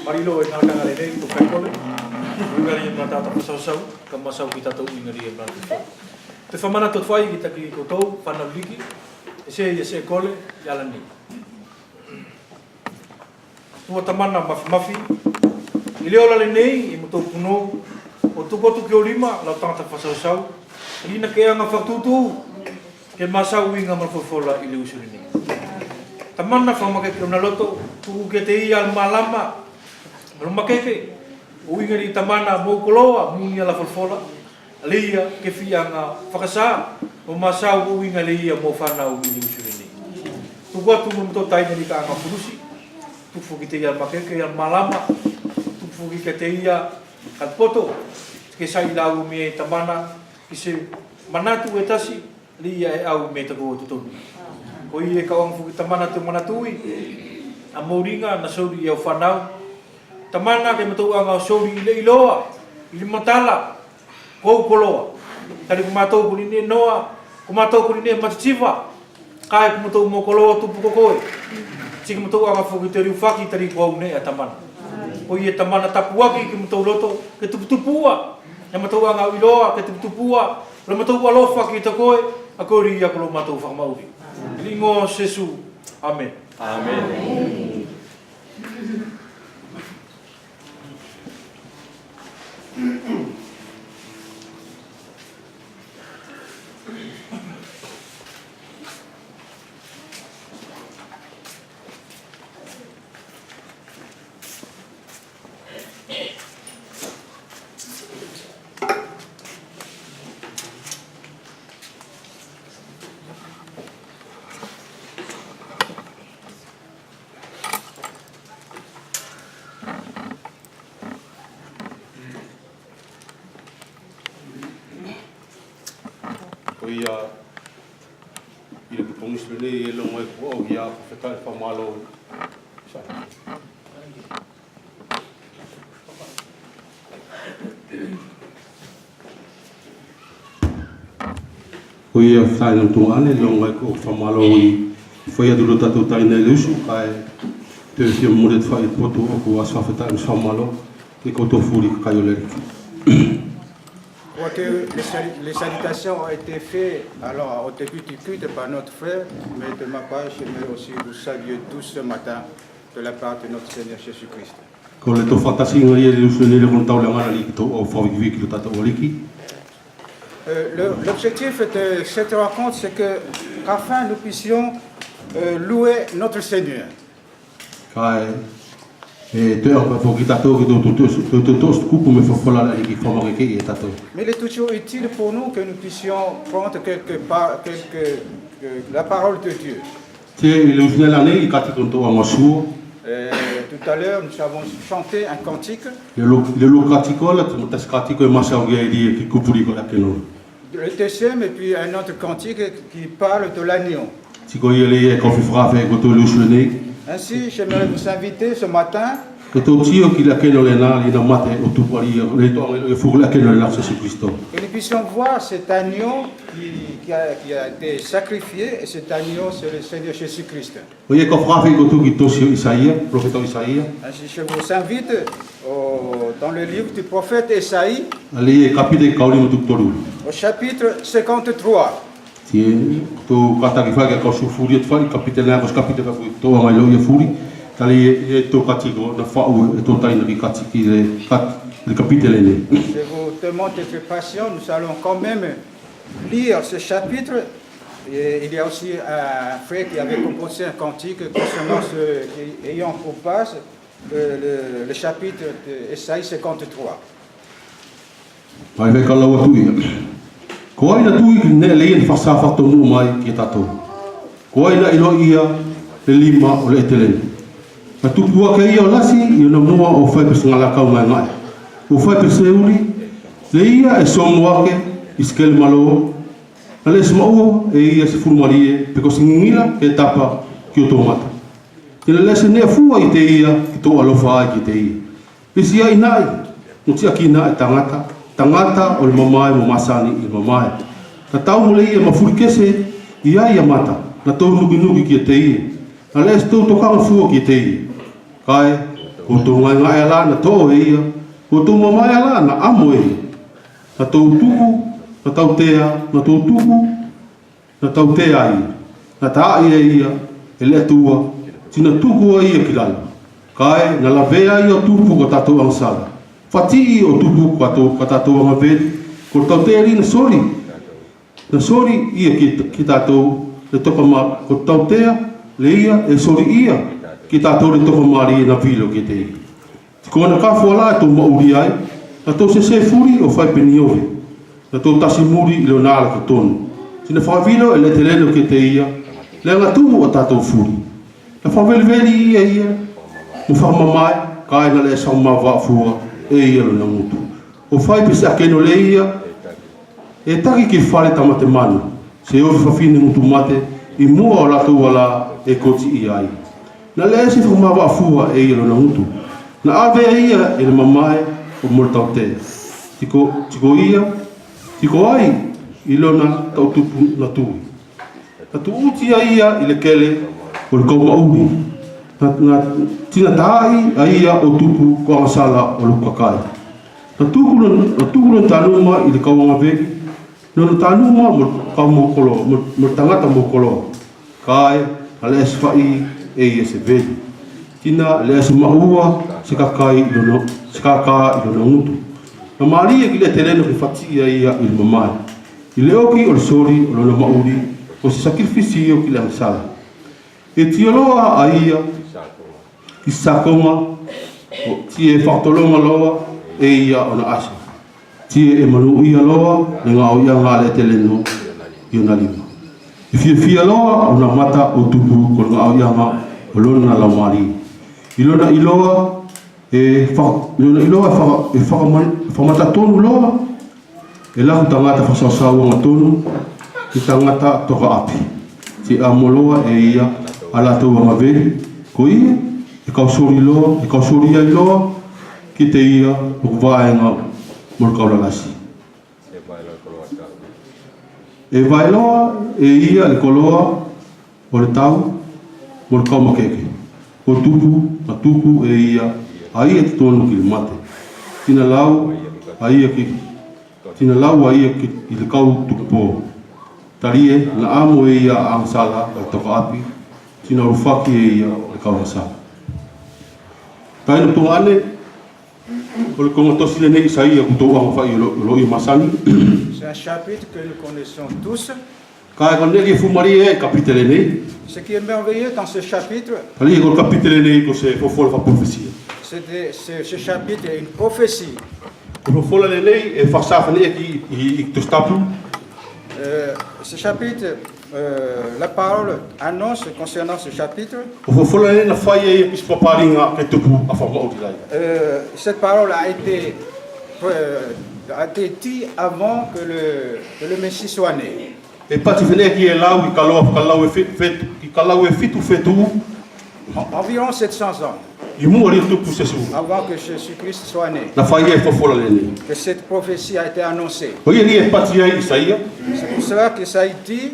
Marilo e ngākanga re nei, ko kaikole. Ungari e mātāta pasau-sau, ka masau ki tātou ingari e mātāta. Te whamana tot whai ki taki koutou, whanau liki, e se kole, i ala ni. Tua tamana mafi, i leo lale nei, i mutou puno, o tukotu ki o lima, lau tangata pasau-sau, rina ke anga whaktutu, ke masau inga marfofola i leo suri nei. Tamana whamake ki o naloto, tuku ke te i al malama, Rumakeke, o ingari tamana mo koloa, muni ala folfola, leia ke fianga whakasa, o masau o inga leia mo whanau i liusurini. Tuku atu mo to taina ni ka anga purusi, tuku ki te ia makeke ia malama, tuku ki te ia kalpoto, ke sai lau me tamana, ki se manatu e tasi, leia e au me tako o tutonu. Ko i e kawang fuki tamana te manatui, a mouringa na sauri i au whanau, tamana ke matou anga sori ile iloa, ile matala, kou koloa. Tari ku matou ku nine noa, ku matou ku nine matitiva, kai ku matou mo koloa tupu kokoe. Siki matou anga fuki te riu whaki tari kou ne a tamana. Ko i e tamana tapuaki ke matou loto, ke tuputupua. E matou anga iloa, ke tuputupua. Le matou alofa ki te koe, a kori ia kolo matou whakamauri. Ringo Sesu. Amen. Amen. ia i le kupongi sile e lo mai ko o ia profeta fa malo sa o ia fa no tu ane lo mai ko fa malo i foi a duro tatu tai nei lusu kai te fia muret fa i poto o ko asa feta no fa malo ke ko to furi kai o le Je crois que les salutations ont été faites alors au début du culte par notre frère, mais de ma part, j'aimerais aussi vous saluer tous ce matin de la part de notre Seigneur Jésus-Christ. L'objectif de cette rencontre, c'est qu'afin nous puissions louer notre Seigneur. Mais il est toujours utile pour nous que nous puissions prendre la parole de Dieu. Tout à l'heure, nous avons chanté un cantique. Le deuxième et puis un autre cantique qui parle de l'agneau. Ainsi, j'aimerais vous inviter ce matin que nous puissions voir cet agneau qui a été sacrifié, et cet agneau, c'est le Seigneur Jésus-Christ. Ainsi, je vous invite dans le livre du prophète Ésaïe, au chapitre 53. Je vous demande d'être patient, nous allons quand même lire ce chapitre. Et il y a aussi un frère qui avait composé un cantique concernant ayant pour base le chapitre d'Ésaïe 53. Na tupua ke ia o lasi i na mua o fai pe ngala kau mai mai. O fai pe seuli le ia e somo ake iskel malo. Na le smau e ia se furmarie pe ko singila ke tapa ki o tomata. Ke le se ne fua i te ia ki to alofa ki te ia. Pisi ai nai, no tia ki na tangata o le mamai mo masani i mamai. Na tau mo le ia mafurikese ia ia mata. Na tau nugi ki te ia. Na le se tau tokanga fua ki te ia. Kai, ko tō ngai ala na tō e ia, ko tō mamai ala na amo e ia. Na tō tuku, na tau tea, na tō tuku, na tau tea ia. Na tā ia ia, e le tua, tina tuku a ia ki lala. Kai, na la vea ia tuku ko tatou ansala. Fati o tuku ko tatou angaveli, ko tau tea ri na sori. Na sori ia ki tatou, le toka ma, ko tau tea, le ia, e sori ia. Ki tātou re toko mari na vilo ki te i. Ko na ka fuala e tō mauri ai, na tō se furi o whai peni ove. Na tō tasi muri i leo nāla ka tonu. Sina whawilo e le te leno ki te ia, le ngatu o tātou furi. Na whawelveli ia, mo whamamai, ka ena le sau mawa fua, e ia lo na mutu. O whai pisa keno le ia, e taki ki whare tamate manu. Se ofi whawhine mutu mate, i mua o lato wala e koti i ai. Na le se fu mawa fua e ia na mutu. Na ave ia e le mamae o mortau te. Tiko ia, tiko ai i lona tau tupu na tui. Na tu uti ia i le kele o le kauma umi. Na tina tai a ia o tupu ko angasala o lukakai. Na tuku na tanuma i le kauma veki. Na tanuma mo kauma kolo, mo tangata mo kolo. Kai, ale esfai e ia se vedi. Tina le se maua se kakai i lono mutu. Na maria ki le tereno ki fatia ia i mamai. I le oki o le sori o lono mauri o se sakrifisio ki le ansala. E tioloa a ia ki sakonga o tie whaktolonga loa e ia o na asa. Tie e manu ia loa le ngā o ia ngā le tereno i o na lima. I fia loa o na mata o tupu ko ngā o ia ngā o lona la mari. I lona iloa e whakamata tonu loa e lahu tangata whasasau ngā tonu ki tangata toka api. Si amoloa e ia ala tau ngave ko ia e kausuri loa, e kausuri ai loa ki te ia o vaenga mo kaulalasi. E vai loa e ia le koloa o le tau mo le kaumakeke. O tupu, a tupu e ia ai e te tonu ki le mate. Tina lau ai e ki tina lau ai e ki i le kau tukupo. Tarie na amo e ia a sala e toka api. Tina rufaki e ia le kau na sala. Taino tunga ane o le konga tosi le nei sa ia kutou anga whai lo i masani. C'est un chapitre que nous connaissons tous. Ka e kone ki fumari e kapitele nei. Ce qui est merveilleux dans ce chapitre, Kali e kone kapitele nei ko se fofola fa profesia. ce chapitre est une prophétie. Ko fofola le nei e whasafa nei ki to stapu. Ce chapitre, la parole annonce concernant ce chapitre. Ko fofola nei na whai e ki spaparinga ke tupu a whamaori lai. Cette parole a été dit avant que le Messie soit né. E pati whenea ki e lau i kalau e fitu fetu Environ 700 ans i mua ria tupu se su. avant que Jésus-Christ soit né, Na whai e fofola le nei. que cette prophétie a été annoncée. Ko ia ria e pati ai Isaia. C'est pour cela qu'Esaïe dit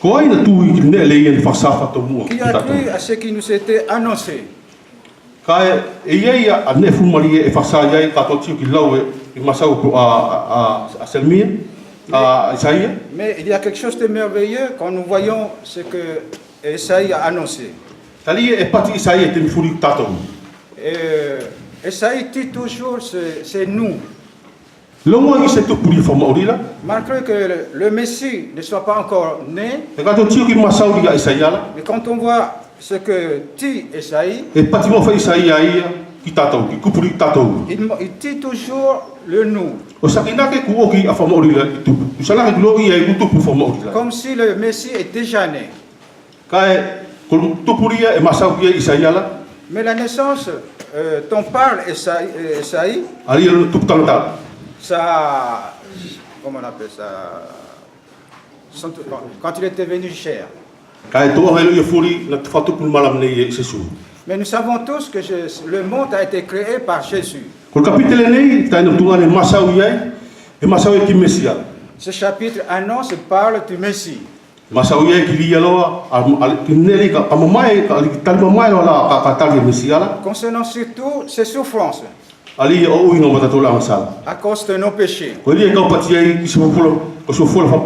Ko ai na tui ki ne le ia ni whasafa to mua. qui a cru à ce qui nous était annoncé. Ka e ia a ne fumari e whasa iai kato tiu ki lau i masau a Selmia, a Isaia. Mais il y a quelque chose de merveilleux quand nous voyons ce que Esaïe a annoncé. Tali e pati Isaia te mifuri tatou. Esaïe dit toujours c'est nous. Longo i se tupu i whamaori la. Malgré que le Messie ne soit pas encore né, E kato tiu ki masau i a Isaia la. mais quand on voit ce que dit Esaïe, E pati mo wha Isaia ia ki tatou, ki kupuri tatou. il dit toujours le nous. O sakinake ku oki a whamaori la i tupu. Usalake ku loki ai ku tupu whamaori la. Comme si le Messie est déjà né. Ka e kolu tupuria e masau ki a Isaia la. Mais la naissance dont parle Esaïe, Ali e tupu tangata. ça, comment on appelle ça, quand il était venu cher. Ka e toa helo i furi na whatupu malam nei e se su. Mais nous savons tous que le monde a été créé par Jésus. Kol kapitele nei taino tungane masau iai e masau e ki Mesia. Ce chapitre annonce et parle du Messie. Masau iai ki lia loa ki neri ka mamai ka talima mai ola ka tali Mesia la. Concernant surtout ses souffrances, Ali o uinga matatola amasala. à cause de nos péchés. Ko lia ka pati ai ki se fofola ko se fofola fa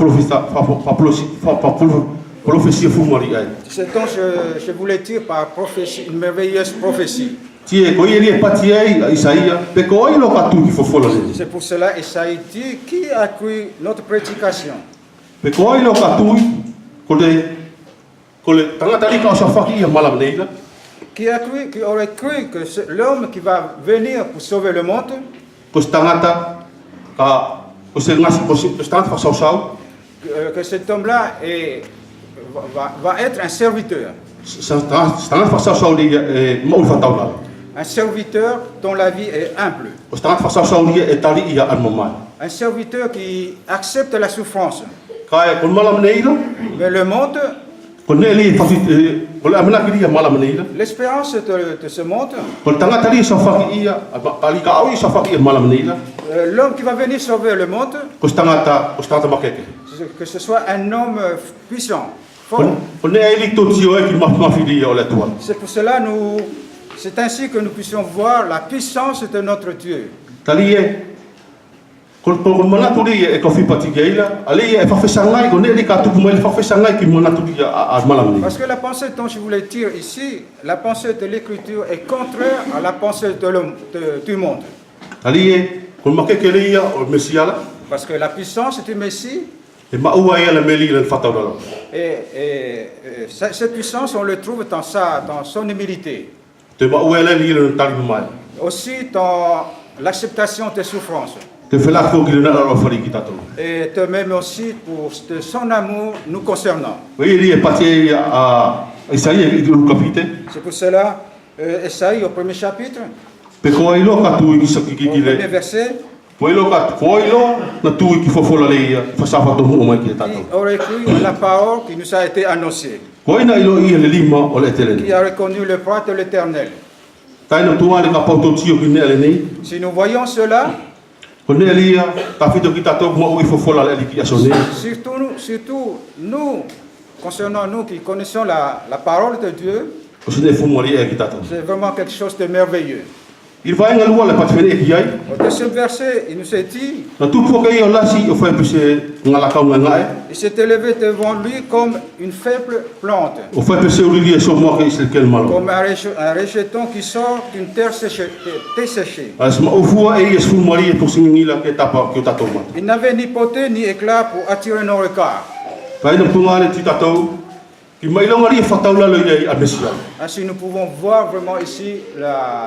profesia fumari ai. C'est donc je voulais dire par prophétie, une merveilleuse prophétie. Tie ko ia pati ai Isaia pe ko ai lo ka tu ki fofola le. C'est pour cela Esaïe dit qui a cru notre prédication. Pe ko ai lo ka tu ko le tangata ri ka sa faki ia malam nei la. Qui aurait cru que l'homme qui va venir pour sauver le monde, Ko se tangata ka ko se ngasi ko se tangata fa sau que cet homme-là va être un serviteur. Tangata fa sau li e mo fa taula. Un serviteur dont la vie est humble. Ko tangata fa sau li e tali ia an mamai. Un serviteur qui accepte la souffrance. Ka e ko malam nei la. Mais le monde, Ko ne li fa ko le amana ki ia malam nei la. l'espérance de ce monde, Ko tangata ri sa faki ia ali ka au sa faki ia malam nei la. l'homme qui va venir sauver le monde, Ko tangata makeke. que ce soit un homme puissant, fort. Ko ne ai li to tio e ki mafili o le tua. C'est pour cela c'est ainsi que nous puissions voir la puissance de notre Dieu. Tali e ko manatu ri e ko fi pati geila ali e fa fesangai ko ne li ka tu mo le fa fesangai ki manatu ri a malam nei. Parce que la pensée dont je voulais dire ici, la pensée de l'Écriture est contraire à la pensée du monde. Ali e ko makeke le ia o Mesia la. Parce que la puissance du Messie, E maua ia le meli le fataulala. cette puissance, on le trouve dans son humilité. Te maua le li le tali mai. Aussi dans l'acceptation des souffrances. Te fela ko ki le na ro fari ki tatou. Et de même aussi pour son amour nous concernant. Oui, li e pati a Isaia i lu kapite. C'est pour cela, Esaïe au premier chapitre, Pe ko ai lo ka tu ki au premier verset, Poilo ka poilo na tui ki fofola le ia fasafa to mo mai ki qui tatou. aurait cru à la parole qui nous a été annoncée, Koina ilo ia le lima o le tele. qui a reconnu le bras de l'Éternel. Taina tua le ka pauto tio ki ne le nei. Si nous voyons cela, Ko ne lia ka fito ki tatou mo i fofola le ki asone. surtout nous, concernant nous qui connaissons la parole de Dieu, O sine fu mo le ki tatou. c'est vraiment quelque chose de merveilleux. Il va enga lua le patfene ki ai. Au deuxième verset, il nous est dit, Na tu po kai o lasi o fa pese ngala ka ngai. il s'est élevé devant lui comme une faible plante, O fa pese o li so mo ke isel kel malo. comme un rejeton qui sort d'une terre desséchée. As ma o fua e es fu mo ri po singila ke tapa ki tatou ma. Il n'avait ni beauté ni éclat pour attirer nos regards. Taina tunga le ti tatou ki mai longa ri fataula le ai a mesia. Ainsi, nous pouvons voir vraiment ici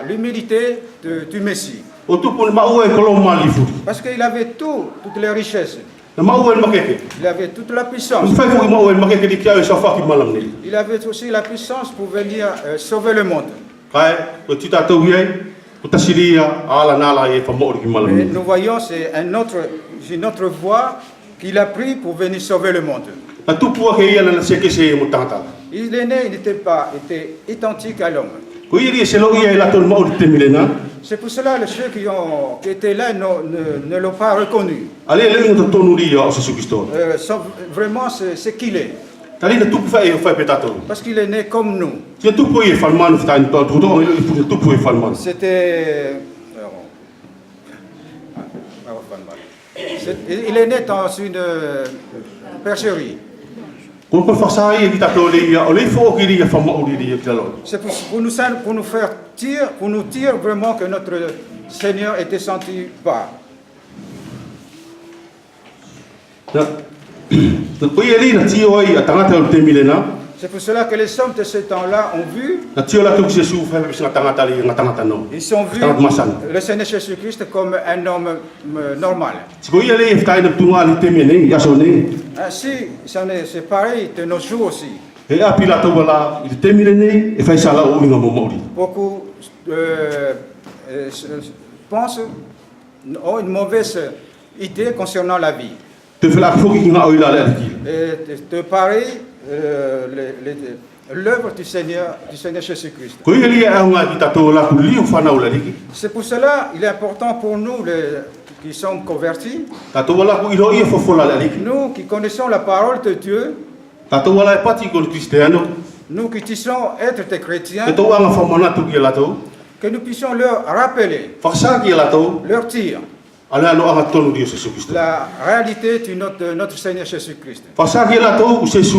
l'humilité du Messie. O tu po ma o e kolom mali fu. Parce qu'il avait toutes les richesses. Na ma o e makeke. Il avait toute la O puissance. fa fu ma o e makeke di kia e sa fa ki malam ni. Il avait aussi la puissance pour venir sauver le monde. Kai o ti tatou hi ai o tasiria ala nala e fa mo ki malam Et ni. nous voyons, c'est une autre voie qu'il a pris pour venir sauver le monde. Na tu po ke ia na se ke se mo tata. Il est né, il était identique à l'homme. Ko iri se lo ia la tol mo te milena. C'est pour cela que ceux qui étaient là ne l'ont pas reconnu. Ale le mo tonu ri o se Kristo. Vraiment, c'est qu'il est. Tali na tu fa e fa petato. Parce qu'il est né comme nous. Ti tu po e falman fa to to to tu po e falman. Il est né dans une bergerie. Ko ko fa sa e ki tatou le ia o le fo ki ri fa mo ri ri ki lo. C'est pour nous faire dire vraiment que notre Seigneur est descendu bas. Ko ia ri na ti o i atanga te te milena. C'est pour cela que les hommes de ce temps-là ont vu, Na ti o la tu se su fa se tanga tali na tanga no. ils ont vu le Seigneur Jésus-Christ comme un homme normal. Si ko ia le fa ina tu ali te mene ya so ne. Ainsi, c'est pareil de nos jours aussi. E a pila to wala i te milene e fa sala o inga mo mo. Beaucoup pensent, ont une mauvaise idée concernant la vie. Te fa la fo ki nga o ila le ki. Et de pareil, l'œuvre du Seigneur Jésus-Christ. Ko ia li a nga ki tatou la ku li o fa na o la ki. C'est pour cela il est important pour nous qui sommes convertis, Tatou wala ku ilo ia fo la le ki. nous qui connaissons la parole de Dieu, Tatou wala e pati ko cristiano. nous qui disons être des chrétiens, Ke to anga fa mana tu ki la to. que nous puissions leur rappeler, Fa sa ki la to. leur dire Ala no anga tonu di Jesus Kristo. la réalité de notre Seigneur Jésus-Christ. Fa sa ki la to u se su.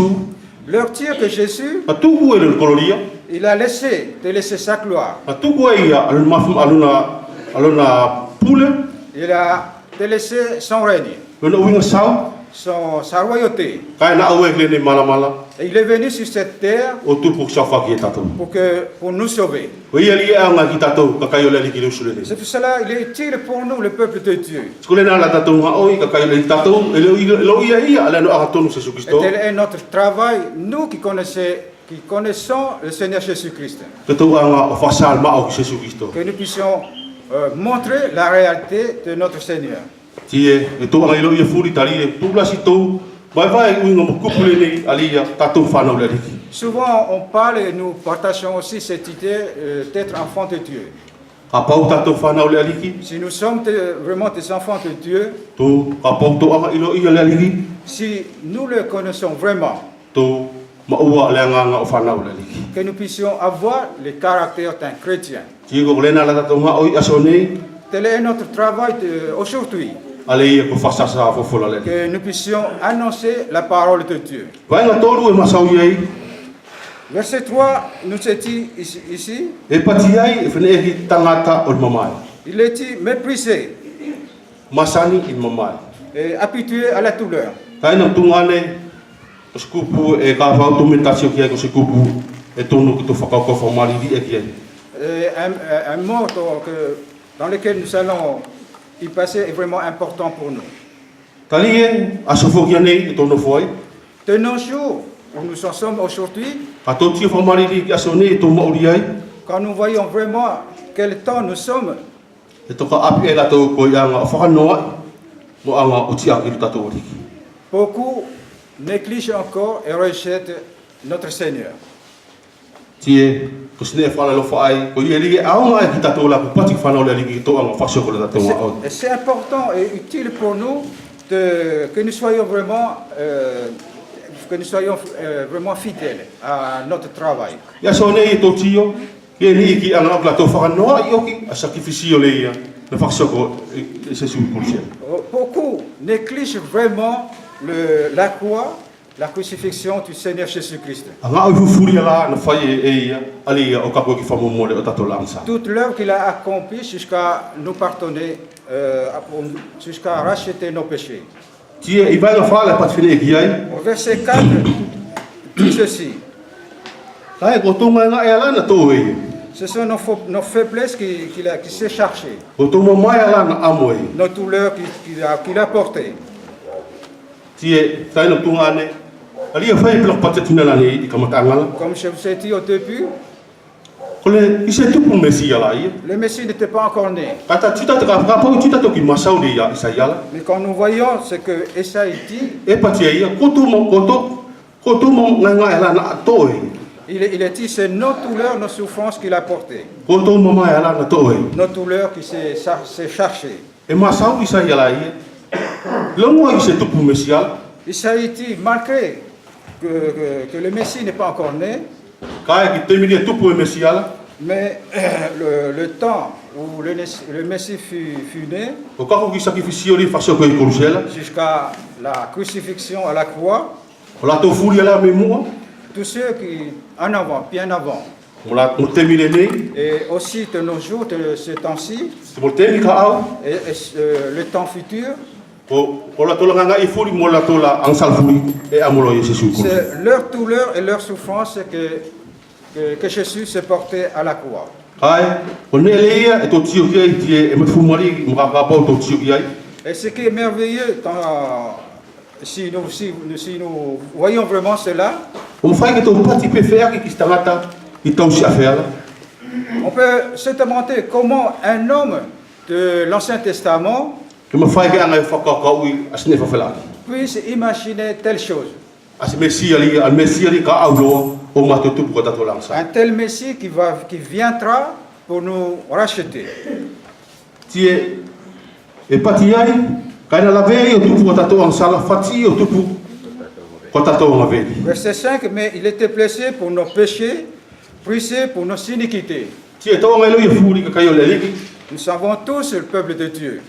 Leur dire que Jésus, A tu ku e le koloria. il a laissé sa gloire. A tu ku e ia al mafum aluna pule. Il a délaissé son règne, Lona winga sau. sa royauté. Kai na awe le ne mala mala. Et il est venu sur cette terre O tu pu sa fa ki tatou. pour nous sauver. Ko ia li a nga ki tatou ka kai o le ki le usule ne. C'est pour cela qu'il est utile pour nous, le peuple de Dieu. Skole na la tatou nga oi ka kai le tatou e lo ia ala no anga tonu Jesus Et Kristo. tel est notre travail, nous qui connaissons le Seigneur Jésus-Christ. Ke to anga fa sal ma o Jesus Kristo. Que nous puissions montrer la réalité de notre Seigneur. Tie e to anga ilo ia furi tali e tula si to. Vai vai winga mo kupule ni ali ya tatou fa na o le ki. Souvent on parle et nous partageons aussi cette idée d'être enfant de Dieu. Ka pau tatou fa na o le ki. Si nous sommes vraiment des enfants de Dieu, To ka pau to anga ilo ia le ki. si nous le connaissons vraiment, To ma ua le anga o fa na o le ki. que nous puissions avoir le caractère d'un chrétien. Tie go le na la tatou nga oi asone. Tel est notre travail aujourd'hui, Ale ia ko fa sa fo fo la le. que nous puissions annoncer la parole de Dieu. Vai nga tolu e masau ia. Verset 3 nous est dit ici, E pati ai e fene ki tangata o mamai. il est dit méprisé Masani in mamai. et habitué à la douleur. Kai na tungane o skupu e ka fa to mentasio ki ko skupu e tonu ki to fa ko fa mali di e ki. Un mot dans lequel nous allons y passer est vraiment important pour nous. Tali e asofo ki nei e tonu foi. De nos jours, où nous en sommes aujourd'hui, Ka to ti fa mali di ki asone e to mauri ai. quand nous voyons vraiment quel temps nous sommes, E toka api e lato ko ia nga whakanoa mo anga o tia ki tato oriki. Beaucoup négligent encore et rejettent notre Seigneur. Tie, ko sine whala lo whaai, ko ia lige aonga e ki tato la ku pati whanau le lige to anga whasoko le tato wa au. Et c'est important et utile pour nous que nous soyons vraiment fidèles à notre travail. Ia so nei to tio, ke ni ki anga o lato whakanoa i oki, a sakrifisio le ia, na whasoko e se sui kursia. Beaucoup négligent vraiment la croix, la crucifixion du Seigneur Jésus-Christ. Anga o fufuri ala na whai e ia, ali ia o kako ki whamomole o tato langsa. Toute l'œuvre qu'il a accomplie jusqu'à nous pardonner, jusqu'à racheter nos péchés. Tie, i vai na whala pat whine e ki ai, Au verset 4, dit ceci. kai ko tonga nga e ala na tō e. Ce sont nos faiblesses qui s'est cherché, Ko tonga mai ala na amo e. nos douleurs qu'il a portées. Tie, tai na tunga ane, ali e whai pilak patetina lani i kamatangala. Comme je vous ai dit au début, Kole, i se tupu mesi ala ia. le Messie n'était pas encore né. Kata tita te kapau tita toki masau le ia isa iala. Mais quand nous voyons ce que Esaïe dit, E pati ia, koto mo nga ala na tō e. il est dit c'est nos douleurs, nos souffrances qu'il a portées. Koto mo mai ala na tō e. Nos douleurs qui s'est cherché. E masau isa iala ia. Longo i se tupu mesi ala. Esaïe dit, malgré que le Messie n'est pas encore né, Kai ki te miri e tupu e mesi ala. mais le temps où le Messie fut né, O kako ki sakrifisio li whasoko i kurusela. jusqu'à la crucifixion à la croix, O la tō furi ala me mua. tous ceux qui, en avant, bien avant, Mo te mire nei. et aussi de nos jours, de ce temps-ci, Mo te mi ka au. et le temps futur, O la tola nga i furi mo la tola ansal furi e amolo i Jésus kurusela. c'est leur douleur et leur souffrance que Jésus s'est porté à la croix. Kai, o ne leia e tō tio ki ai tie e matfumari mo ka kapau tō tio ki ai. Et ce qui est merveilleux, si nous voyons vraiment cela, O mwhai ke tō pati pe whea ki stangata i tau si a whea. on peut se demander comment un homme de l'Ancien Testament Ke mwhai ke anga e whakakau i asine whawhelaki. puisse imaginer telle chose. As Mesia li ka au loa o matutupu ka tato langsa. Un tel Messie qui viendra pour nous racheter. Tie e pati ai, kai na lawe o tupu ka tato langsala, fati o tupu ka tato ngaveli. Verset 5, mais il était blessé pour nos péchés, brisé pour nos iniquités. Tie tau ngai lo i furi ka kai o le liki. Nous savons tous le peuple de Dieu.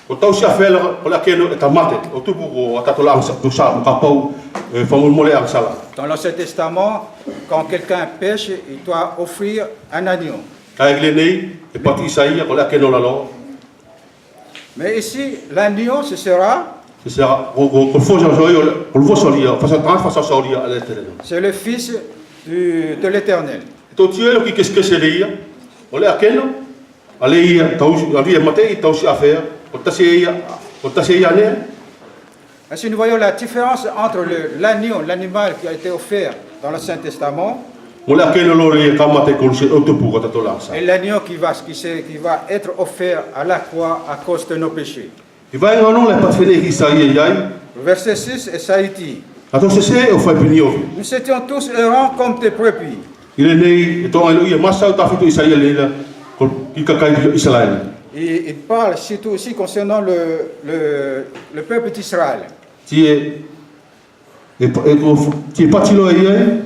O tau si a whela o la keno e tamate, o tupu ko tato langsa, tu sa ka pau whamulmole angsala. Dans l'Ancien Testament, quand quelqu'un pêche, il doit offrir un agneau. Kai le nei e pati Isaia ko la keno la lo. Mais ici, l'agneau, ce sera, Se sera ko fosa joi o le vosolia, fasa soria ale terena. c'est le Fils de l'Éternel. To tio lo ki keskese le ia. O le akeno, ale ia tau ali e matei tau si afea, o tase ia ne. Ainsi, nous voyons la différence entre l'agneau, l'animal qui a été offert dans l'Ancien Testament, Mo le akeno lo le ka mate ko se o tupu ko tato langsa. et l'agneau qui va être offert à la croix à cause de nos péchés. I vai ngano le pat fene ki Isaia iai. Verset 6, Esaïe dit, Ato se o fai pinio. nous étions tous errants comme des brebis. Ile nei to ai lo ia masau ta fitu Isaia le la ko ki ka kai Israel. Et il parle surtout aussi concernant le peuple d'Israël. Tie tie patilo iai.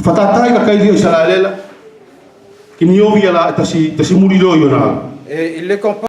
Fatatai ka kai Israel la. Ki niovi ala tasi muri lo yo na. Et il les compare